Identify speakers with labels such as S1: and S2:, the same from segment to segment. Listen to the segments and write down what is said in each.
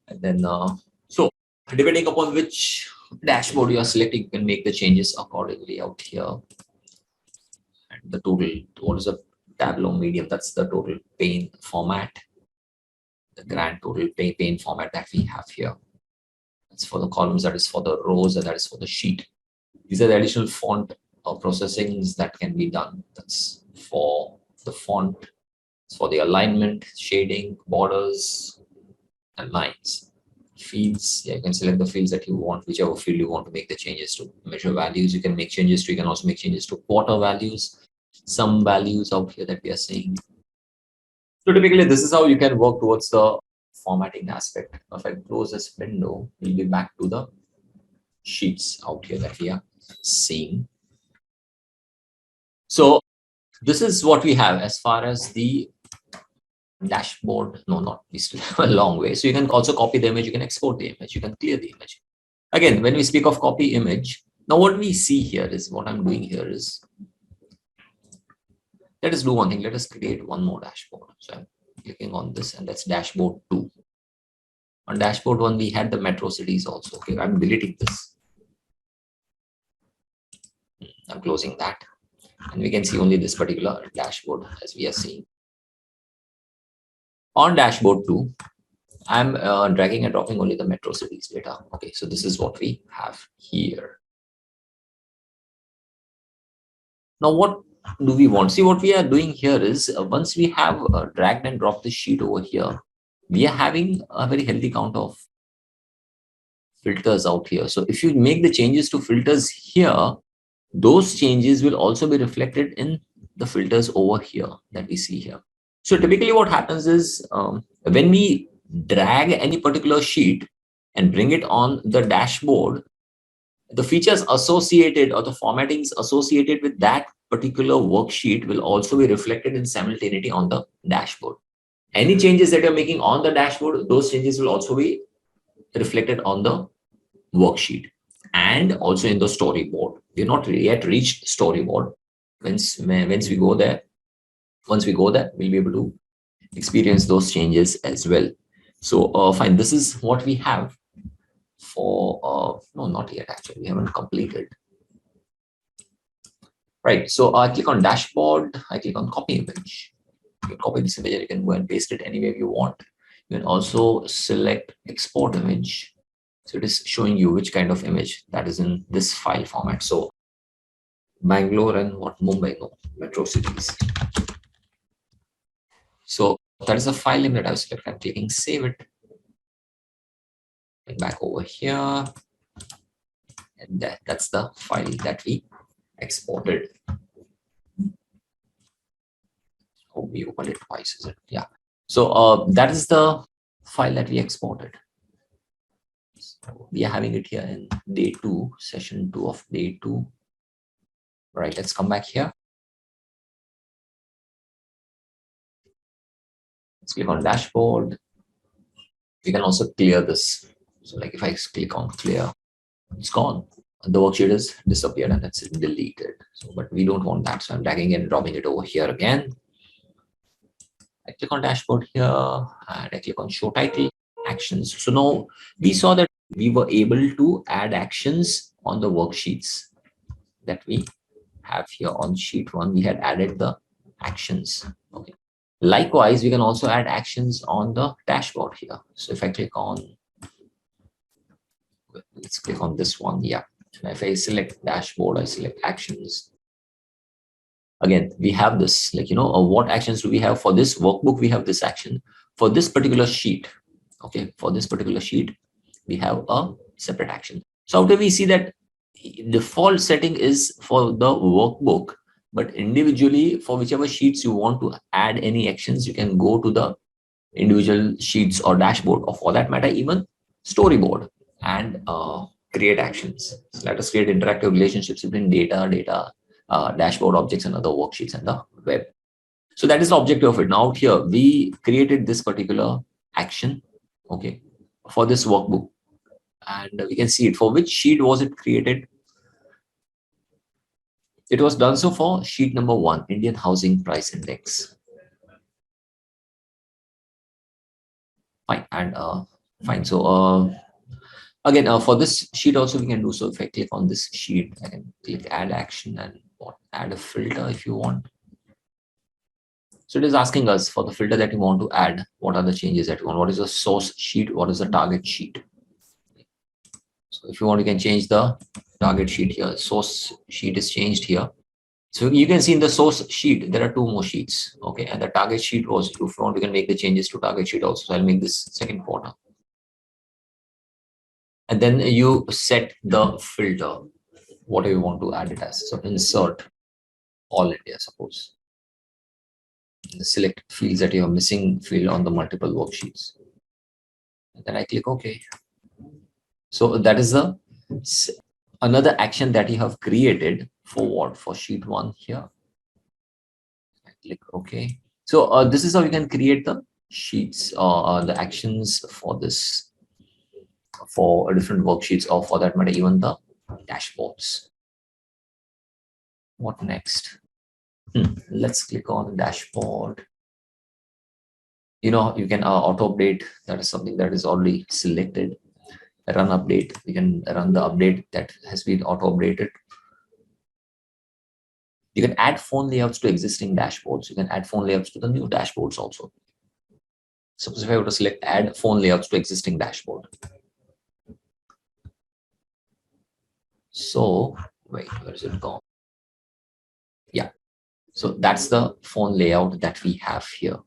S1: And then, so depending upon which dashboard you are selecting, you can make the changes accordingly out here. And the total, what is a Tableau medium? That's the total pane format, the grand total pane format that we have here. That's for the columns, that is for the rows, and that is for the sheet. These are the additional font processings that can be done. That's for the font, it's for the alignment, shading, borders, and lines. Fields, yeah, you can select the fields that you want, whichever field you want to make the changes to. Measure values, you can make changes to. You can also make changes to quarter values, some values out here that we are seeing. So typically, this is how you can work towards the formatting aspect. If I close this window, we'll be back to the sheets out here that we are seeing. So this is what we have as far as the dashboard. No, not, we still have a long way. So you can also copy the image, you can export the image, you can clear the image. Again, when we speak of copy image, now what we see here is, what I'm doing here is, let us do one thing. Let us create one more dashboard. So I'm clicking on this, and that's dashboard 2. On dashboard 1, we had the metro cities also. Okay, I'm deleting this. I'm closing that. And we can see only this particular dashboard as we are seeing. On dashboard 2, I'm dragging and dropping only the metro cities data. Okay, so this is what we have here. Now, what do we want? See, what we are doing here is, once we have dragged and dropped the sheet over here, we are having a very healthy count of filters out here. So if you make the changes to filters here, those changes will also be reflected in the filters over here that we see here. So typically what happens is, when we drag any particular sheet and bring it on the dashboard, the features associated or the formattings associated with that particular worksheet will also be reflected in simultaneity on the dashboard. Any changes that you're making on the dashboard, those changes will also be reflected on the worksheet and also in the storyboard. We're not yet reached storyboard. Once we go there, we'll be able to experience those changes as well. So fine, this is what we have for no, not yet, actually, we haven't completed. Right, so I click on dashboard, I click on copy image. You can copy this image and you can go and paste it anywhere you want. You can also select export image. So it is showing you which kind of image that is in this file format. So Bangalore and what, Mumbai, no, metro cities. So that is a file name that I've selected. I'm clicking save it. And back over here. And that's the file that we exported. Oh, we opened it twice, is it? Yeah. So that is the file that we exported. So we are having it here in day 2, session 2 of day 2. Right, let's come back here. Let's click on dashboard. We can also clear this. So like if I click on clear, it's gone. The worksheet is disappeared and it's deleted. So, but we don't want that. So I'm dragging and dropping it over here again. I click on dashboard here and I click on show title actions. So now we saw that we were able to add actions on the worksheets that we have here on sheet 1. We had added the actions. Okay. Likewise, we can also add actions on the dashboard here. So if I click on, let's click on this one. Yeah. And if I select dashboard, I select actions. Again, we have this, like, what actions do we have for this workbook? We have this action for this particular sheet. Okay. For this particular sheet, we have a separate action. So how do we see that default setting is for the workbook, but individually for whichever sheets you want to add any actions, you can go to the individual sheets or dashboard, or for that matter, even storyboard, and create actions. So let us create interactive relationships between data, dashboard objects and other worksheets and the web. So that is the objective of it. Now here we created this particular action, okay, for this workbook, and we can see it. For which sheet was it created? It was done so for sheet number 1, Indian Housing Price Index. Fine. And Fine. So again, for this sheet also we can do so. If I click on this sheet, I can click add action and add a filter if you want. So it is asking us for the filter that you want to add, what are the changes that you want? What is the source sheet? What is the target sheet? So if you want, you can change the target sheet here. Source sheet is changed here. So you can see in the source sheet, there are two more sheets. Okay. And the target sheet was, if you want, you can make the changes to target sheet also. So I'll make this second quarter. And then you set the filter, whatever you want to add it as. So insert all India, suppose. Select fields that you are missing field on the multiple worksheets. And then I click OK. So that is the another action that you have created for what? For sheet 1 here. I click OK. So this is how you can create the sheets, the actions for this, for different worksheets, or for that matter, even the dashboards. What next? Let's click on dashboard. You know, you can auto update. That is something that is already selected. Run update. We can run the update that has been auto updated. You can add phone layouts to existing dashboards. You can add phone layouts to the new dashboards also. Suppose if I were to select add phone layouts to existing dashboard. So wait, where is it gone? Yeah. So that's the phone layout that we have here.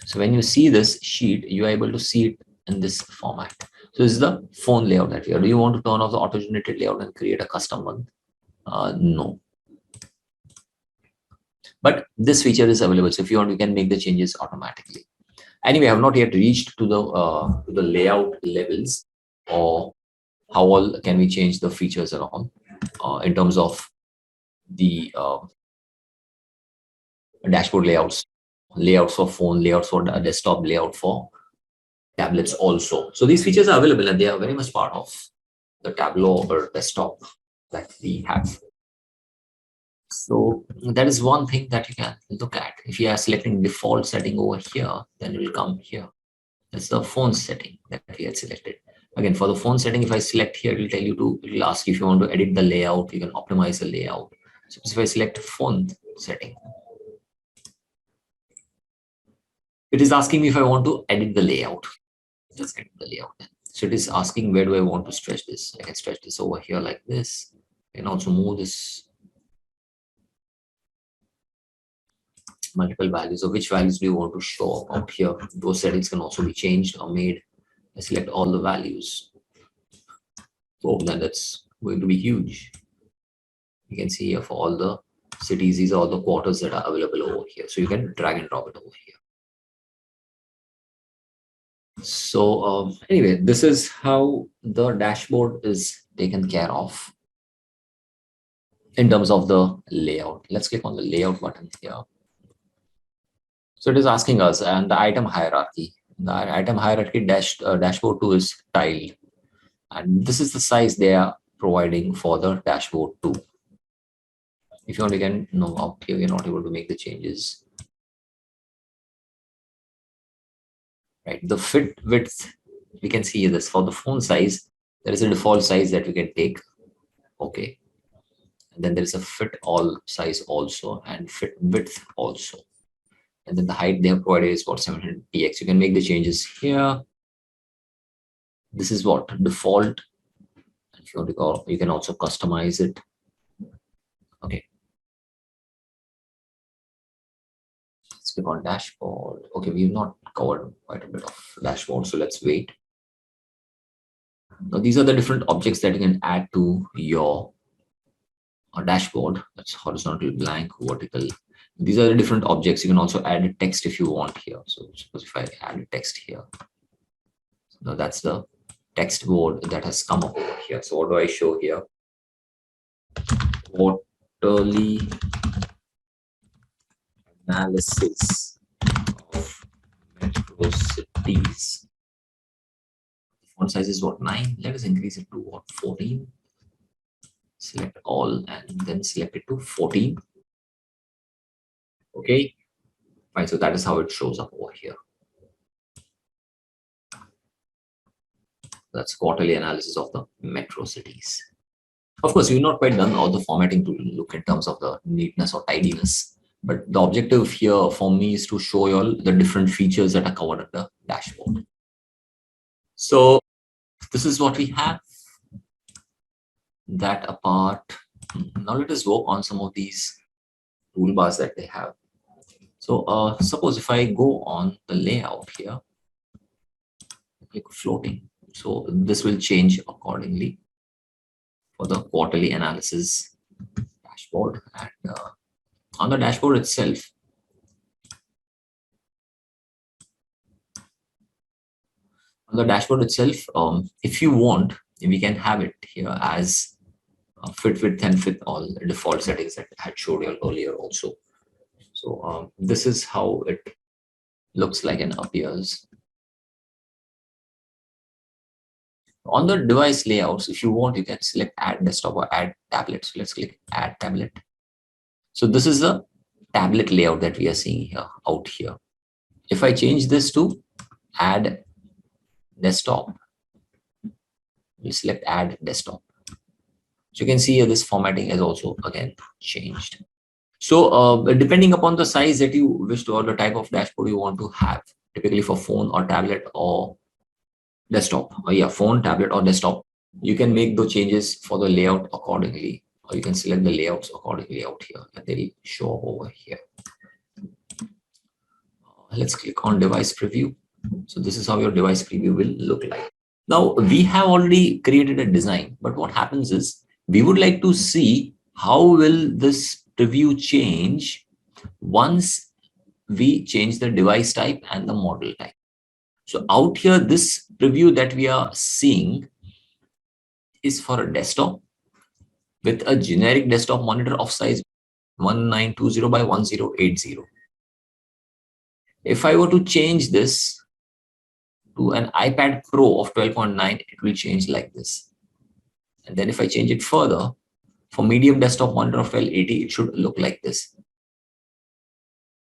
S1: So when you see this sheet, you are able to see it in this format. So this is the phone layout that we are. Do you want to turn off the auto-generated layout and create a custom one? No. But this feature is available. So if you want, you can make the changes automatically. Anyway, I have not yet reached to the layout levels, or how all can we change the features around in terms of the dashboard layouts, layouts for phone, layouts for desktop, layout for tablets also. So these features are available and they are very much part of the Tableau or desktop that we have. So that is one thing that you can look at. If you are selecting default setting over here, then it will come here. That's the phone setting that we had selected. Again, for the phone setting, if I select here, it will tell you to, it will ask you if you want to edit the layout, you can optimize the layout. So if I select phone setting, it is asking me if I want to edit the layout. Let's edit the layout then. So it is asking where do I want to stretch this. I can stretch this over here like this. I can also move this multiple values, or which values do you want to show out here. Those settings can also be changed or made. I select all the values. So then that's going to be huge. You can see here for all the cities, these are all the quarters that are available over here. So you can drag and drop it over here. So anyway, this is how the dashboard is taken care of in terms of the layout. Let's click on the layout button here. So it is asking us and the item hierarchy. The item hierarchy dashboard 2 is tiled. And this is the size they are providing for the dashboard 2. If you want, you can know out here, you're not able to make the changes. Right, the fit width, we can see this for the font size. There is a default size that we can take. Okay. And then there is a fit all size also, and fit width also. And then the height they have provided is what 700 px. You can make the changes here. This is what default. If you want to go, you can also customize it. Okay. Let's click on dashboard. Okay, we've not covered quite a bit of dashboard, so let's wait. Now these are the different objects that you can add to your dashboard. That's horizontal, blank, vertical. These are the different objects. You can also add a text if you want here. So suppose if I add a text here, now that's the text board that has come up over here. So what do I show here? Quarterly analysis of metro cities. Font size is what, 9? Let us increase it to what, 14? Select all and then select it to 14. Okay, fine. So that is how it shows up over here. That's quarterly analysis of the metro cities. Of course, we've not quite done all the formatting to look in terms of the neatness or tidiness. But the objective here for me is to show you all the different features that are covered at the dashboard. So this is what we have. That apart, now let us work on some of these toolbars that they have. So suppose if I go on the layout here, click floating. So this will change accordingly for the quarterly analysis dashboard. And on the dashboard itself, if you want, we can have it here as fit width and fit all the default settings that I had showed you earlier also. So this is how it looks like and appears. On the device layouts, if you want, you can select add desktop or add tablet. So let's click add tablet. So this is the tablet layout that we are seeing here out here. If I change this to add desktop, we'll select add desktop. So you can see here this formatting has also again changed. So depending upon the size that you wish to or the type of dashboard you want to have, typically for phone or tablet or desktop, phone, tablet or desktop, you can make the changes for the layout accordingly, or you can select the layouts accordingly out here and they'll show over here. Let's click on device preview. So this is how your device preview will look like. Now we have already created a design, but what happens is we would like to see how will this preview change once we change the device type and the model type. So out here, this preview that we are seeing is for a desktop with a generic desktop monitor of size 1920 by 1080. If I were to change this to an iPad Pro of 12.9, it will change like this. And then if I change it further, for medium desktop monitor of 1280, it should look like this.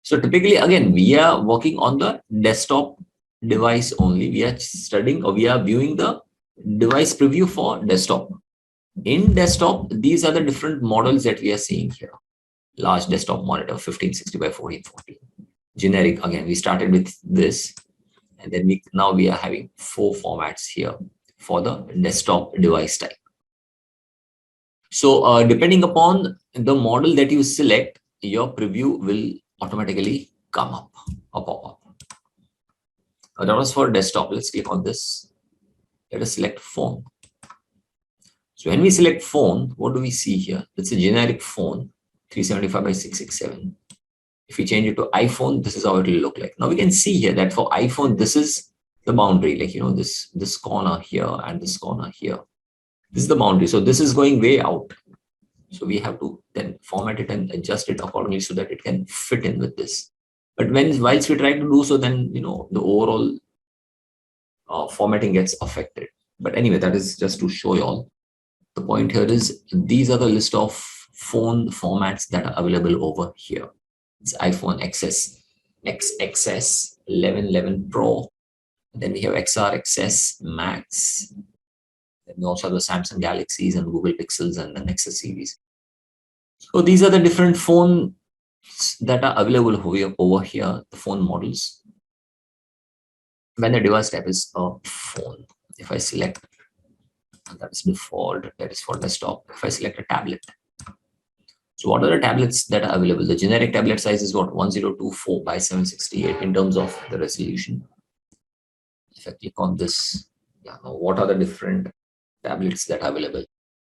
S1: So typically, again, we are working on the desktop device only. We are studying or we are viewing the device preview for desktop. In desktop, these are the different models that we are seeing here. Large desktop monitor, 1560 by 1440. Generic, again, we started with this. And then now we are having 4 formats here for the desktop device type. So depending upon the model that you select, your preview will automatically come up or pop up. That was for desktop. Let's click on this. Let us select phone. So when we select phone, what do we see here? It's a generic phone, 375 by 667. If we change it to iPhone, this is how it will look like. Now we can see here that for iPhone, this is the boundary, like, this corner here and this corner here. This is the boundary. So this is going way out. So we have to then format it and adjust it accordingly so that it can fit in with this. But whilst we try to do so, then, the overall formatting gets affected. But anyway, that is just to show you all. The point here is these are the list of phone formats that are available over here. It's iPhone XS, XXS, 11, 11 Pro. Then we have XR, XS, Max. Then we also have the Samsung Galaxies and Google Pixels and the Nexus series. So these are the different phones that are available over here, the phone models. When the device type is a phone, if I select, that is default, that is for desktop. If I select a tablet, so what are the tablets that are available? The generic tablet size is what? 1024 by 768 in terms of the resolution. If I click on this, what are the different tablets that are available?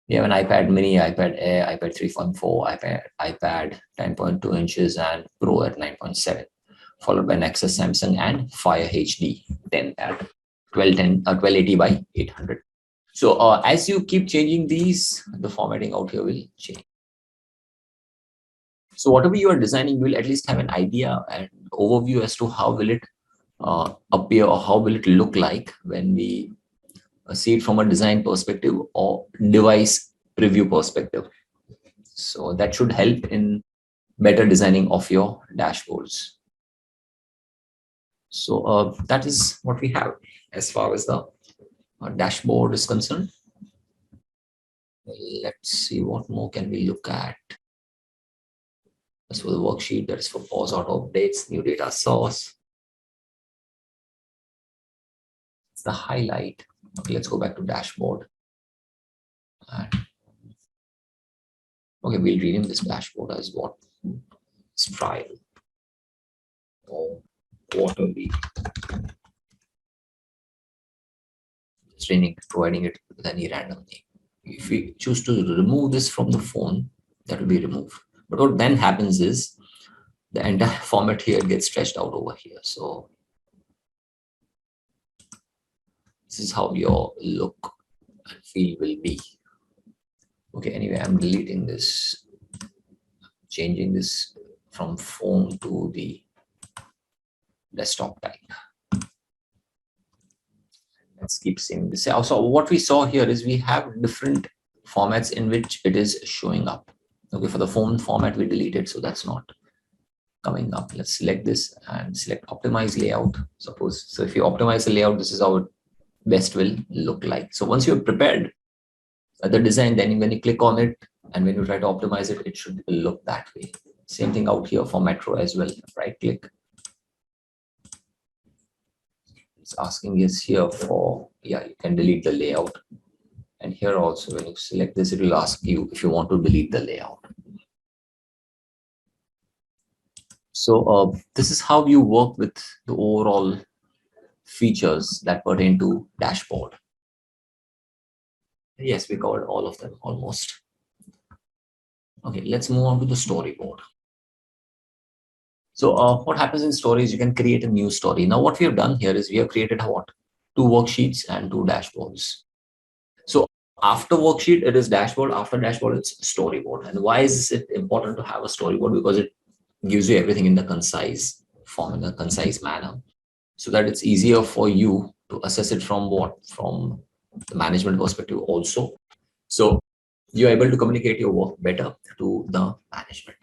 S1: We have an iPad mini, iPad Air, iPad 3.4, iPad 10.2 inches, and Pro at 9.7, followed by Nexus, Samsung, and Fire HD 10 at 1280 by 800. So as you keep changing these, the formatting out here will change. So whatever you are designing, you will at least have an idea and overview as to how will it appear or how will it look like when we see it from a design perspective or device preview perspective. So that should help in better designing of your dashboards. So that is what we have as far as the dashboard is concerned. Let's see what more can we look at. As for the worksheet, that is for pause auto updates, new data source. It's the highlight. Okay, let's go back to dashboard. And okay, we'll rename this dashboard as what? Trial or quarterly. Just providing it with any random name. If we choose to remove this from the phone, that will be removed. But what then happens is the entire format here gets stretched out over here. So this is how your look and feel will be. Okay, anyway, I'm deleting this, changing this from phone to the desktop type. Let's keep seeing this. Also, what we saw here is we have different formats in which it is showing up. Okay, for the phone format, we deleted, so that's not coming up. Let's select this and select optimize layout. Suppose, so if you optimize the layout, this is how it best will look like. So once you're prepared the design, then when you click on it and when you try to optimize it, it should look that way. Same thing out here for Metro as well. Right click. It's asking is here for, yeah, you can delete the layout. And here also, when you select this, it will ask you if you want to delete the layout. So this is how you work with the overall features that pertain to dashboard. Yes, we covered all of them almost. Okay, let's move on to the storyboard. So what happens in stories, you can create a new story. Now what we have done here is we have created what? 2 worksheets and 2 dashboards. So after worksheet, it is dashboard. After dashboard, it's storyboard. And why is it important to have a storyboard? Because it gives you everything in the concise form, in a concise manner, so that it's easier for you to assess it from what? From the management perspective also. So you're able to communicate your work better to the management.